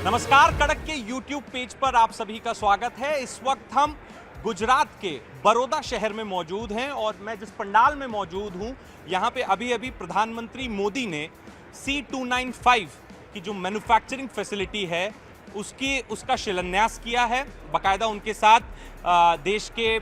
नमस्कार, कड़क के YouTube पेज पर आप सभी का स्वागत है। इस वक्त हम गुजरात के बड़ौदा शहर में मौजूद हैं और मैं जिस पंडाल में मौजूद हूं, यहां पे अभी प्रधानमंत्री मोदी ने C295 की जो मैन्युफैक्चरिंग फैसिलिटी है उसका शिलान्यास किया है। बाकायदा उनके साथ देश के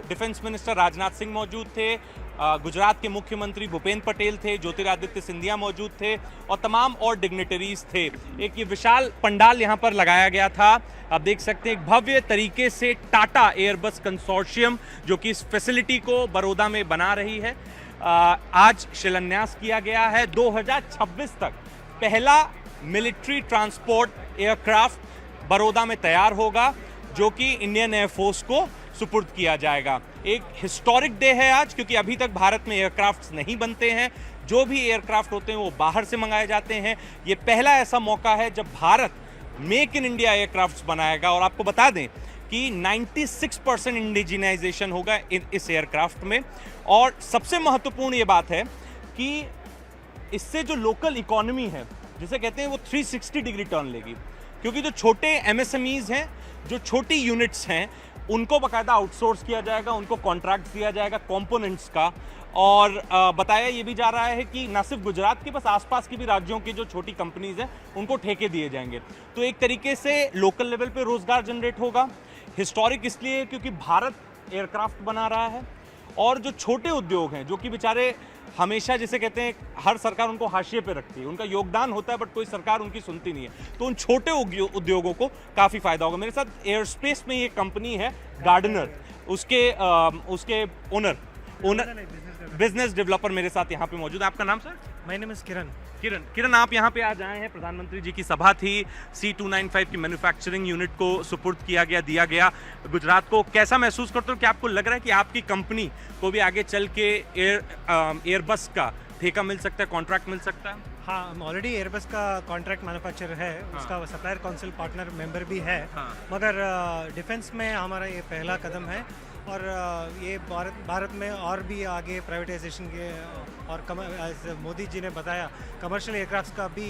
डिफेंस मिनिस्टर राजनाथ सिंह मौजूद थे, गुजरात के मुख्यमंत्री भूपेंद्र पटेल थे, ज्योतिरादित्य सिंधिया मौजूद थे और तमाम और डिग्निटरीज थे। एक ये विशाल पंडाल यहाँ पर लगाया गया था। आप देख सकते हैं एक भव्य तरीके से टाटा एयरबस कंसोर्शियम जो कि इस फैसिलिटी को बड़ौदा में बना रही है, आज शिलान्यास किया गया है। 2026 तक पहला मिलिट्री ट्रांसपोर्ट एयरक्राफ्ट बड़ौदा में तैयार होगा जो कि इंडियन एयरफोर्स को सुपुर्द किया जाएगा। एक हिस्टोरिक डे है आज, क्योंकि अभी तक भारत में एयरक्राफ्ट्स नहीं बनते हैं। जो भी एयरक्राफ्ट होते हैं वो बाहर से मंगाए जाते हैं। ये पहला ऐसा मौका है जब Bharat make in India aircrafts बनाएगा। और आपको बता दें कि 96% इंडिजिनाइजेशन होगा इस एयरक्राफ्ट में। और सबसे महत्वपूर्ण ये बात है कि इससे जो लोकल इकोनॉमी है, जिसे कहते हैं, वो 360 डिग्री टर्न लेगी, क्योंकि जो छोटे MSMEs हैं, जो छोटी यूनिट्स हैं, उनको बाकायदा आउटसोर्स किया जाएगा, उनको कॉन्ट्रैक्ट दिया जाएगा कंपोनेंट्स का। और बताया ये भी जा रहा है कि न सिर्फ गुजरात के, बस आसपास के भी राज्यों की जो छोटी कंपनीज हैं उनको ठेके दिए जाएंगे। तो एक तरीके से लोकल लेवल पे रोजगार जनरेट होगा। हिस्टोरिक इसलिए क्योंकि भारत एयरक्राफ्ट बना रहा है और जो छोटे उद्योग हैं, जो कि बेचारे हमेशा, जिसे कहते हैं, हर सरकार उनको हाशिए पे रखती है, उनका योगदान होता है बट कोई सरकार उनकी सुनती नहीं है, तो उन छोटे उद्योगों को काफ़ी फायदा होगा। मेरे साथ एयरस्पेस में ये कंपनी है गार्डनर, उसके ओनर बिजनेस डेवलपर मेरे साथ यहाँ पे मौजूद है। आपका नाम सर? माय नेम इज किरण, आप यहाँ पे आज आए हैं। प्रधानमंत्री जी की सभा थी, C295 की मैन्युफैक्चरिंग यूनिट को सुपुर्द दिया गया गुजरात को। कैसा महसूस करते हो कि आपको लग रहा है कि आपकी कंपनी को भी आगे चल के एयरबस का ठेका मिल सकता है, कॉन्ट्रैक्ट मिल सकता है? हाँ, हम ऑलरेडी एयरबस का कॉन्ट्रैक्ट मैन्युफैक्चरर है। हाँ। उसका सप्लायर काउंसिल पार्टनर मेंबर भी है। हाँ। मगर डिफेंस में हमारा ये पहला कदम है और ये भारत में और भी आगे प्राइवेटाइजेशन के और मोदी जी ने बताया कमर्शियल एयरक्राफ्ट का भी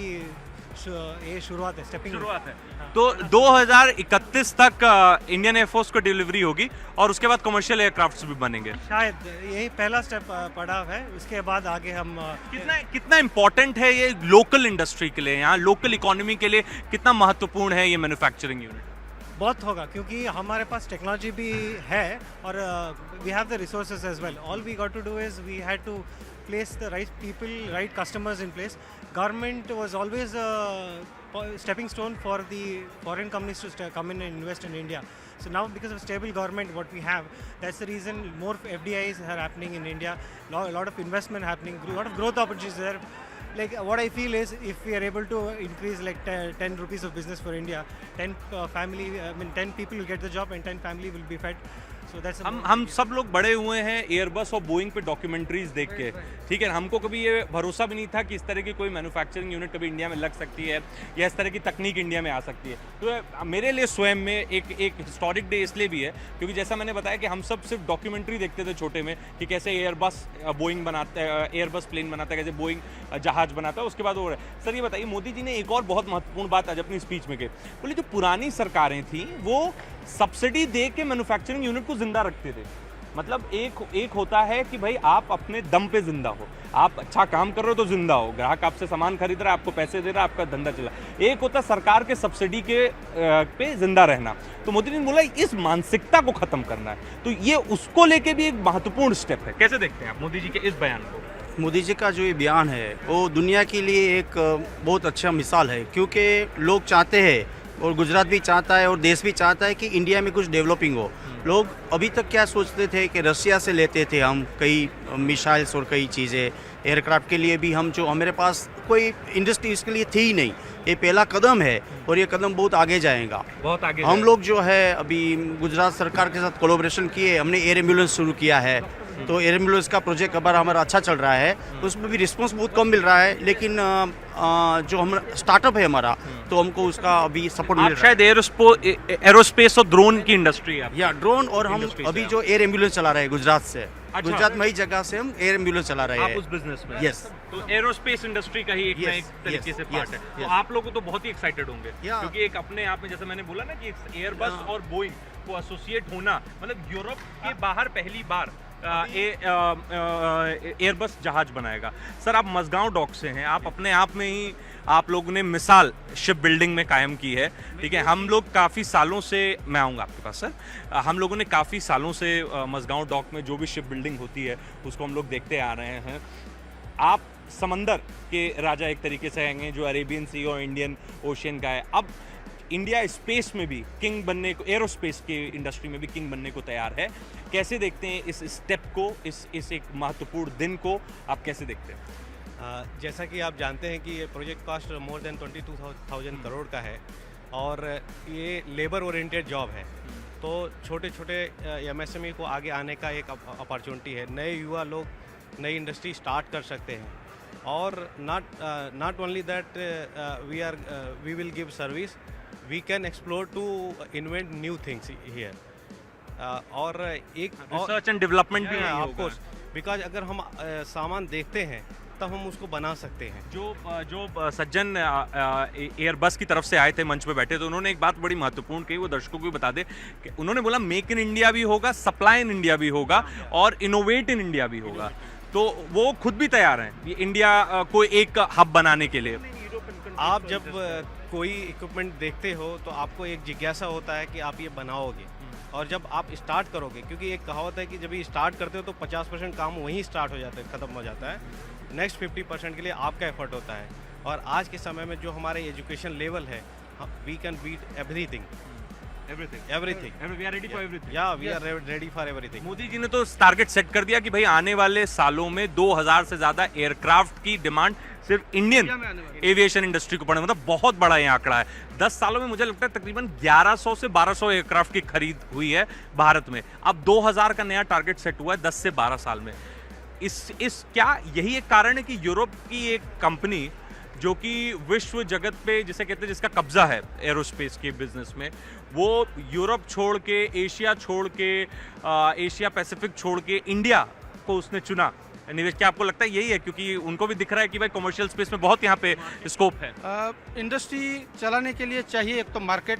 ये शुरुआत है, शुरुआत है। तो 2031 तक इंडियन एयरफोर्स को डिलीवरी होगी और उसके बाद कमर्शियल एयरक्राफ्ट्स भी बनेंगे। शायद यही पहला स्टेप पड़ाव है। उसके बाद आगे हम कितना इम्पोर्टेंट है ये लोकल इंडस्ट्री के लिए, यहाँ लोकल इकोनॉमी के लिए कितना महत्वपूर्ण है ये मैन्युफैक्चरिंग यूनिट? बहुत होगा, क्योंकि हमारे पास टेक्नोलॉजी भी है और we have the resources as well. All we got to do is we had to place the right people, right customers in place. Government was always a stepping stone for the foreign companies to come in and invest in India. So now, because of stable government what we have, that's the reason more FDIs are happening in India, a lot of investment happening, a lot of growth opportunities there. Like what I feel is, if we are able to increase like 10 rupees of business for India, 10 people will get the job and 10 family will be fed. So that's हम सब लोग बड़े हुए हैं Airbus और Boeing पे documentaries देख के, ठीक है। हमको कभी ये भरोसा भी नहीं था कि इस तरह की कोई मैन्युफैक्चरिंग यूनिट कभी इंडिया में लग सकती है या इस तरह की तकनीक इंडिया में आ सकती है। तो मेरे लिए स्वयं में एक हिस्टोरिक डे इसलिए भी है क्योंकि जैसा मैंने बताया कि हम सब सिर्फ डॉक्यूमेंट्री देखते थे छोटे में कि कैसे एयरबस बोइंग बनाता है, एयरबस प्लेन बनाता है, कैसे बोइंग जहाज बनाता है। उसके बाद हो रहा है। सर ये बताइए, मोदी जी ने एक और बहुत महत्वपूर्ण बात आज अपनी स्पीच में कही। बोले जो पुरानी सरकारें थी वो सब्सिडी दे के मैन्युफैक्चरिंग यूनिट को जिंदा रखते थे। मतलब एक होता है कि भाई आप अपने दम पे जिंदा हो, आप अच्छा काम कर रहे हो तो जिंदा हो, ग्राहक आपसे सामान खरीद रहा है, आपको पैसे दे रहा है, आपका धंधा चला। एक होता है सरकार के सब्सिडी के पे जिंदा रहना। तो मोदी जी ने बोला इस मानसिकता को खत्म करना है, तो ये उसको लेके भी एक महत्वपूर्ण स्टेप है। कैसे देखते हैं आप मोदी जी के इस बयान को? मोदी जी का जो ये बयान है वो दुनिया के लिए एक बहुत अच्छा मिसाल है, क्योंकि लोग चाहते हैं और गुजरात भी चाहता है और देश भी चाहता है कि इंडिया में कुछ डेवलपिंग हो। लोग अभी तक क्या सोचते थे कि रसिया से लेते थे हम कई मिसाइल्स और कई चीज़ें, एयरक्राफ्ट के लिए भी हम, जो हमारे पास कोई इंडस्ट्री इसके लिए थी ही नहीं। ये पहला कदम है और ये कदम बहुत आगे जाएगा, बहुत आगे। हम लोग जो है अभी गुजरात सरकार के साथ कोलैबोरेशन किए, हमने एयर एम्बुलेंस शुरू किया है तो एयर एम्बुलेंस का प्रोजेक्ट हमारा अच्छा चल रहा है, उसमें भी रिस्पांस बहुत कम मिल रहा है, लेकिन जो हम स्टार्टअप है हमारा, तो हमको उसका अभी सपोर्ट मिल आप रहा है। शायद एरोस्पेस और ड्रोन की इंडस्ट्री है। या ड्रोन, और हम Industry से अभी आप। जो एयर एम्बुलेंस चला रहे हैं गुजरात से, अच्छा। गुजरात में ही जगह से हम एयर एम्बुलेंस चला रहे आप हैं। उस बिजनेस में Yes. तो एरोस्पेस इंडस्ट्री का ही एक ना Yes, एक तरीके yes, से पार्ट yes, है। तो yes. आप लोग तो बहुत ही एक्साइटेड होंगे Yeah. क्योंकि एक अपने आप में, जैसे मैंने बोला ना कि एयरबस Yeah. और बोइंग को एसोसिएट होना, मतलब यूरोप के बाहर पहली बार एयरबस जहाज बनाएगा। सर, आप मजगांव डॉक से हैं, आप अपने आप में ही आप लोगों ने मिसाल शिप बिल्डिंग में कायम की है, ठीक है। हम लोग काफ़ी सालों से, मैं आऊँगा आपके पास सर, हम लोगों ने काफ़ी सालों से मजगांव डॉक में जो भी शिप बिल्डिंग होती है उसको हम लोग देखते आ रहे हैं। आप समंदर के राजा एक तरीके से आएंगे, जो अरेबियन सी और इंडियन ओशियन का है। अब इंडिया स्पेस में भी किंग बनने को, एरोस्पेस की इंडस्ट्री में भी किंग बनने को तैयार है। कैसे देखते हैं इस स्टेप को, इस एक महत्वपूर्ण दिन को आप कैसे देखते हैं? जैसा कि आप जानते हैं कि ये project cost more than 22,000 crore का है और ये लेबर ओरिएंटेड जॉब है, तो छोटे छोटे एमएसएमई को आगे आने का एक अपॉर्चुनिटी है। नए युवा लोग नई इंडस्ट्री स्टार्ट कर सकते हैं और not only that we will give service, we can explore to invent new things here. और एक रिसर्च एंड डेवलपमेंट भी ऑफ कोर्स, बिकॉज अगर हम सामान देखते हैं तब हम उसको बना सकते हैं। जो सज्जन एयरबस की तरफ से आए थे मंच पे बैठे, तो उन्होंने एक बात बड़ी महत्वपूर्ण कही, वो दर्शकों को भी बता दे कि उन्होंने बोला मेक इन इंडिया भी होगा, सप्लाई इन इंडिया भी होगा और इनोवेट इन इंडिया भी होगा। तो वो खुद भी तैयार हैं ये इंडिया को एक हब बनाने के लिए। आप जब कोई इक्विपमेंट देखते हो तो आपको एक जिज्ञासा होता है कि आप ये बनाओगे, और जब आप स्टार्ट करोगे, क्योंकि एक कहावत है कि जब ये स्टार्ट करते हो तो 50% काम वहीं स्टार्ट हो जाता है, ख़त्म हो जाता है। नेक्स्ट 50% के लिए आपका एफर्ट होता है। और आज के समय में जो हमारे एजुकेशन लेवल है, we can beat everything. We are ready for everything. या we are ready for everything. Modi ji ने तो टारगेट सेट कर दिया कि भाई आने वाले सालों में 2000 से ज्यादा एयरक्राफ्ट की डिमांड सिर्फ इंडियन एविएशन इंडस्ट्री को पड़े, मतलब बहुत बड़ा ये आंकड़ा है। 10 सालों में मुझे लगता है तकरीबन 1100 से 1200 एयरक्राफ्ट की खरीद हुई है भारत में। अब 2000 का नया टारगेट सेट हुआ है 10 से 12 साल में। इस क्या यही एक कारण है कि यूरोप की एक कंपनी जो कि विश्व जगत पे जिसे कहते हैं, जिसका कब्जा है एरोस्पेस के बिजनेस में, वो यूरोप छोड़ के, एशिया छोड़ के, एशिया पैसिफिक छोड़ के इंडिया को उसने चुना निवेश? क्या आपको लगता है यही है, क्योंकि उनको भी दिख रहा है कि भाई कमर्शियल स्पेस में बहुत यहाँ पे स्कोप है? इंडस्ट्री चलाने के लिए चाहिए एक तो मार्केट,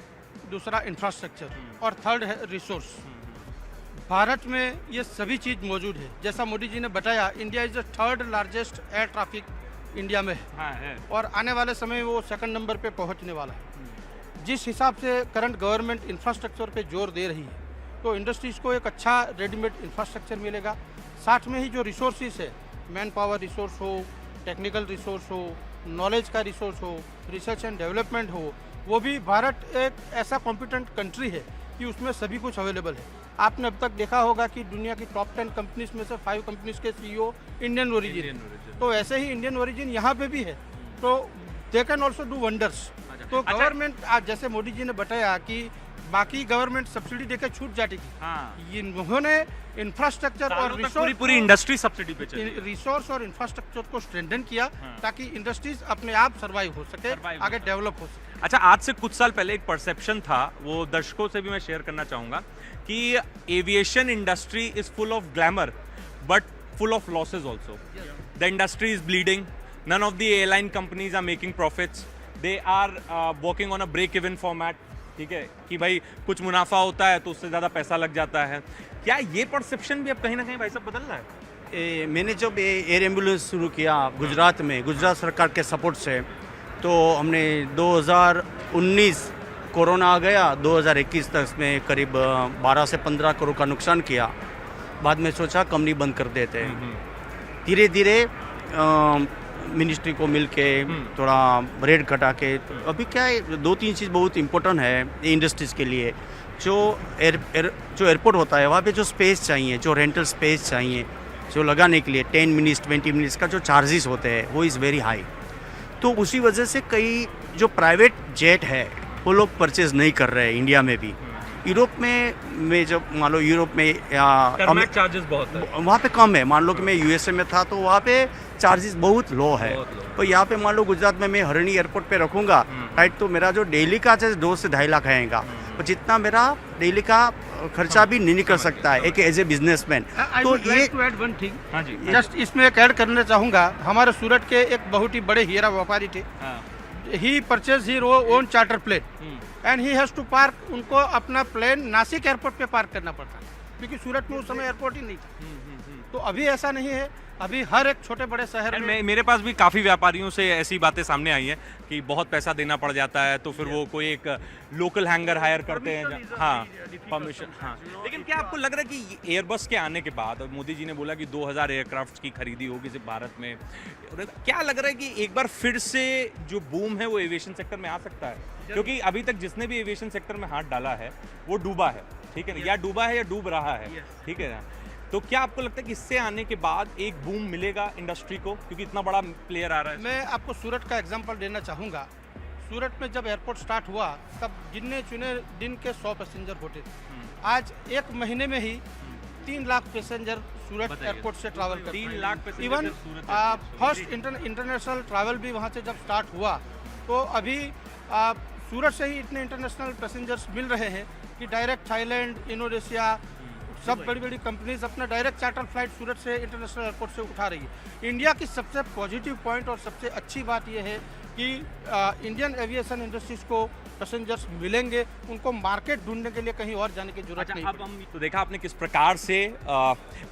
दूसरा इंफ्रास्ट्रक्चर और थर्ड है रिसोर्स। भारत में ये सभी चीज़ मौजूद है। जैसा मोदी जी ने बताया, India is the third largest air traffic India में है, हाँ है। और आने वाले समय वो सेकंड नंबर पे पहुंचने वाला है। जिस हिसाब से करंट गवर्नमेंट इंफ्रास्ट्रक्चर पे जोर दे रही है, तो इंडस्ट्रीज़ को एक अच्छा रेडीमेड इंफ्रास्ट्रक्चर मिलेगा। साथ में ही जो रिसोर्सेज है, मैन पावर रिसोर्स हो, टेक्निकल रिसोर्स हो, नॉलेज का रिसोर्स हो, रिसर्च एंड डेवलपमेंट हो, वो भी भारत एक ऐसा कॉम्पिटेंट कंट्री है कि उसमें सभी कुछ अवेलेबल है। आपने अब तक देखा होगा कि दुनिया की टॉप 10 कंपनीज में से 5 कंपनीज के CEO इंडियन ओरिजिन, तो ऐसे ही इंडियन ओरिजिन यहाँ पे भी है, तो they can also do wonders. तो गवर्नमेंट आज जैसे मोदी जी ने बताया कि बाकी गवर्नमेंट सब्सिडी देकर छूट जाती थी, हाँ। इन्होंने इंफ्रास्ट्रक्चर और पूरी इंडस्ट्री सब्सिडी पे चली है। रिसोर्स और इंफ्रास्ट्रक्चर को स्ट्रेंथन किया, ताकि इंडस्ट्रीज अपने आप सर्वाइव हो सके, आगे डेवलप हो सके। अच्छा, आज से कुछ साल पहले एक परसेप्शन था, वो दर्शकों से भी मैं शेयर करना चाहूंगा, कि aviation industry is full of glamour but full of losses also. The industry is bleeding, none of the airline companies are making profits, they are working on a break even format, ठीक है, कि भाई कुछ मुनाफा होता है तो उससे ज़्यादा पैसा लग जाता है। क्या ये परसेप्शन भी अब कहीं ना कहीं भाई साहब बदल रहा है? मैंने जब एयर एम्बुलेंस शुरू किया गुजरात में, गुजरात सरकार के सपोर्ट से, तो हमने 2019 कोरोना आ गया, 2021 तक में करीब 12 से 15 करोड़ का नुकसान किया। बाद में सोचा कंपनी बंद कर देते हैं। धीरे धीरे मिनिस्ट्री को मिलके थोड़ा रेट घटा के, तो अभी क्या है, 2-3 चीज़ बहुत इंपॉर्टेंट है इंडस्ट्रीज़ के लिए। जो एयरपोर्ट होता है, वहाँ पे जो स्पेस चाहिए, जो रेंटल स्पेस चाहिए, जो लगाने के लिए 10 मिनट्स 20 मिनट्स का जो चार्जेस होते हैं, वो इज़ वेरी हाई। तो उसी वजह से कई जो प्राइवेट जेट है वो लोग परचेज़ नहीं कर रहे हैं इंडिया में भी। यूरोप में जब मान लो यूरोप में टर्मैक चार्जेस बहुत है। वहाँ पे कम है। मान लो कि मैं यूएसए में था तो वहाँ पे चार्जेस बहुत लो है। तो यहाँ पे मान लो गुजरात में मैं हरणी एयरपोर्ट पे रखूँगा राइट, तो मेरा जो डेली का चार्ज 2 से 2.5 लाख आएगा, और जितना मेरा डेली का खर्चा भी नहीं निकल सकता है एक एज ए बिजनेसमैन। तो ये वन थिंग, हाँ जी, जस्ट इसमें एक ऐड करना चाहूँगा। हमारे सूरत के एक बहुत ही बड़े हीरा व्यापारी थे, he purchase he own charter plane and he has to park, उनको अपना प्लेन नासिक एयरपोर्ट पे पार्क करना पड़ता क्योंकि सूरत में उस समय एयरपोर्ट ही नहीं था। तो अभी ऐसा नहीं है, अभी हर एक छोटे बड़े शहर में मेरे पास भी काफ़ी व्यापारियों से ऐसी बातें सामने आई हैं कि बहुत पैसा देना पड़ जाता है, तो फिर वो कोई एक लोकल हैंगर हायर करते हैं। हाँ, परमिशन। हाँ, लेकिन क्या आपको लग रहा है कि एयरबस के आने के बाद, और मोदी जी ने बोला कि 2000 एयरक्राफ्ट की खरीदी होगी सिर्फ भारत में, क्या लग रहा है कि एक बार फिर से जो बूम है वो एविएशन सेक्टर में आ सकता है? क्योंकि अभी तक जिसने भी एविएशन सेक्टर में हाथ डाला है वो डूबा है, ठीक है ना, या डूबा है या डूब रहा है, ठीक है ना। तो क्या आपको लगता है कि इससे आने के बाद एक बूम मिलेगा इंडस्ट्री को, क्योंकि इतना बड़ा प्लेयर आ रहा है? मैं आपको सूरत का एग्जांपल देना चाहूँगा। सूरत में जब एयरपोर्ट स्टार्ट हुआ तब गिने चुने दिन के 100 पैसेंजर होते थे। आज एक महीने में ही 3 लाख पैसेंजर सूरत एयरपोर्ट से ट्रैवल करते हैं। 3 lakh passenger even first international travel भी वहाँ से जब स्टार्ट हुआ तो अभी सूरत से ही इतने इंटरनेशनल पैसेंजर्स मिल रहे हैं कि डायरेक्ट थाईलैंड, इंडोनेशिया, सब बड़ी बड़ी कंपनीज अपना डायरेक्ट चार्टर फ्लाइट सूरत से इंटरनेशनल एयरपोर्ट से उठा रही है। इंडिया की सबसे पॉजिटिव पॉइंट और सबसे अच्छी बात यह है कि इंडियन एविएशन इंडस्ट्रीज को पैसेंजर्स मिलेंगे, उनको मार्केट ढूंढने के लिए कहीं और जाने की जरूरत नहीं। अब हम तो देखा आपने किस प्रकार से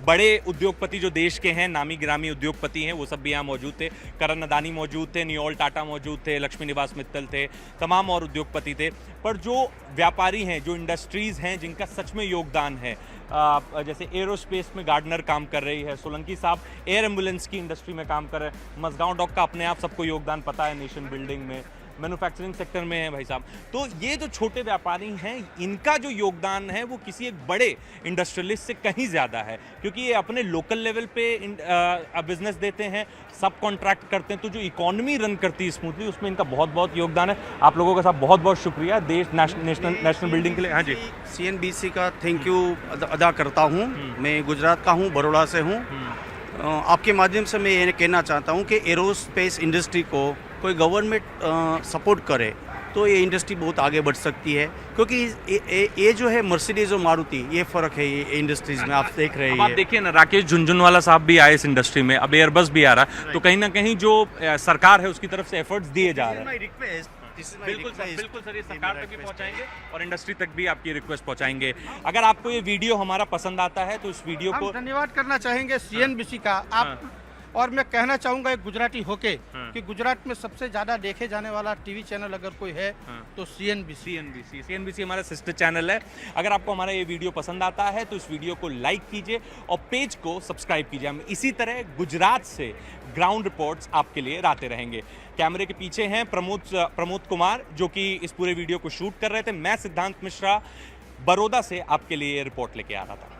बड़े उद्योगपति जो देश के हैं, नामी गिरामी उद्योगपति हैं, वो सब भी यहाँ मौजूद थे। करण अदानी मौजूद थे, नियोल टाटा मौजूद थे, लक्ष्मी निवास मित्तल थे, तमाम और उद्योगपति थे। पर जो व्यापारी हैं, जो इंडस्ट्रीज़ हैं जिनका सच में योगदान है, जैसे एरोस्पेस में गार्डनर काम कर रही है, सोलंकी साहब एयर एम्बुलेंस की इंडस्ट्री में काम कर रहे हैं, मसगांव डॉक का अपने आप सबको योगदान पता है, नेशन बिल्डिंग में, मैन्युफैक्चरिंग सेक्टर में है भाई साहब। तो ये जो छोटे व्यापारी हैं, इनका जो योगदान है वो किसी एक बड़े इंडस्ट्रियलिस्ट से कहीं ज़्यादा है, क्योंकि ये अपने लोकल लेवल पे बिजनेस देते हैं, सब कॉन्ट्रैक्ट करते हैं, तो जो इकोनॉमी रन करती है स्मूथली, उसमें इनका बहुत बहुत योगदान है। आप लोगों का साहब बहुत बहुत शुक्रिया देश नेशनल बिल्डिंग के लिए। हाँ जी, CNBC का थैंक यू अदा करता हूँ। मैं गुजरात का हूँ, बड़ौदा से हूँ। आपके माध्यम से मैं ये कहना चाहता हूँ कि एरोस्पेस इंडस्ट्री को कोई गवर्नमेंट सपोर्ट करे तो ये इंडस्ट्री बहुत आगे बढ़ सकती है, क्योंकि ये जो है मर्सिडीज और मारुति, ये फ़र्क है ये इंडस्ट्रीज में आप देख रहे हैं। आप देखिए ना, राकेश झुनझुनवाला साहब भी आए इस इंडस्ट्री में, अब एयरबस भी आ रहा है, तो कहीं ना कहीं जो सरकार है उसकी तरफ से एफर्ट्स दिए जा रहे हैं। बिल्कुल सर, ये सरकार तक भी पहुंचाएंगे और इंडस्ट्री तक भी आपकी रिक्वेस्ट पहुंचाएंगे। अगर आपको ये वीडियो हमारा पसंद आता है तो इस वीडियो को धन्यवाद करना चाहेंगे CNBC का। आप और मैं कहना चाहूँगा एक गुजराती होके कि गुजरात में सबसे ज़्यादा देखे जाने वाला टीवी चैनल अगर कोई है तो CNBC हमारा सिस्टर चैनल है। अगर आपको हमारा ये वीडियो पसंद आता है तो इस वीडियो को लाइक कीजिए और पेज को सब्सक्राइब कीजिए। हम इसी तरह गुजरात से ग्राउंड रिपोर्ट्स आपके लिए लाते रहेंगे। कैमरे के पीछे हैं प्रमोद कुमार, जो कि इस पूरे वीडियो को शूट कर रहे थे। मैं सिद्धांत मिश्रा बड़ौदा से आपके लिए रिपोर्ट लेके आ रहा था।